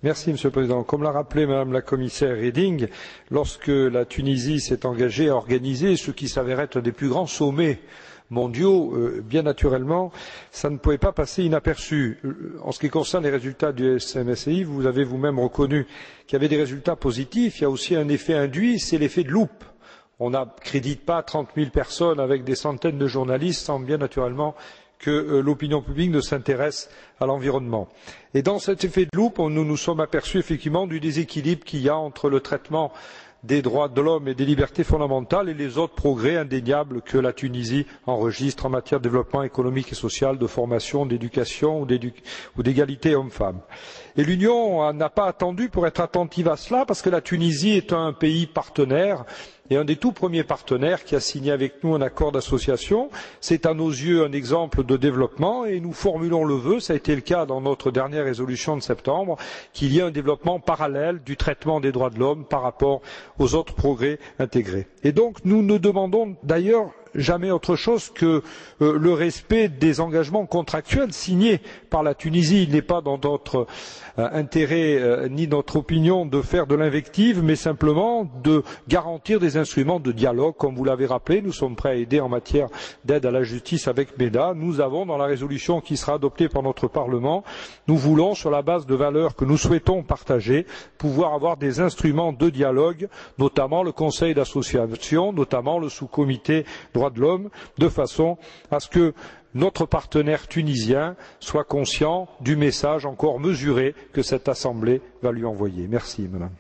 Merci, Monsieur le Président. Comme l'a rappelé Madame la Commissaire Reding, lorsque la Tunisie s'est engagée à organiser ce qui s'avère être un des plus grands sommets mondiaux, bien naturellement, ça ne pouvait pas passer inaperçu. En ce qui concerne les résultats du SMSI, vous avez vous-même reconnu qu'il y avait des résultats positifs. Il y a aussi un effet induit, c'est l'effet de loupe. On n'accrédite pas 30 000 personnes avec des centaines de journalistes sans bien naturellement que l'opinion publique ne s'intéresse à l'environnement. Et dans cet effet de loupe, nous nous sommes aperçus effectivement du déséquilibre qu'il y a entre le traitement des droits de l'homme et des libertés fondamentales et les autres progrès indéniables que la Tunisie enregistre en matière de développement économique et social, de formation, d'éducation ou d'égalité hommes-femmes. Et l'Union n'a pas attendu pour être attentive à cela, parce que la Tunisie est un pays partenaire et un des tout premiers partenaires qui a signé avec nous un accord d'association. C'est à nos yeux un exemple de développement et nous formulons le vœu, ça a été le cas dans notre dernière résolution de septembre, qu'il y ait un développement parallèle du traitement des droits de l'homme par rapport aux autres progrès intégrés. Et donc nous ne demandons d'ailleurs jamais autre chose que le respect des engagements contractuels signés par la Tunisie. Il n'est pas dans notre intérêt ni notre opinion de faire de l'invective, mais simplement de garantir des instruments de dialogue. Comme vous l'avez rappelé, nous sommes prêts à aider en matière d'aide à la justice avec MEDA. Nous avons, dans la résolution qui sera adoptée par notre Parlement, nous voulons, sur la base de valeurs que nous souhaitons partager, pouvoir avoir des instruments de dialogue, notamment le Conseil d'association, notamment le sous-comité droits de l'homme, de façon à ce que notre partenaire tunisien soit conscient du message encore mesuré que cette Assemblée va lui envoyer. Merci, Madame.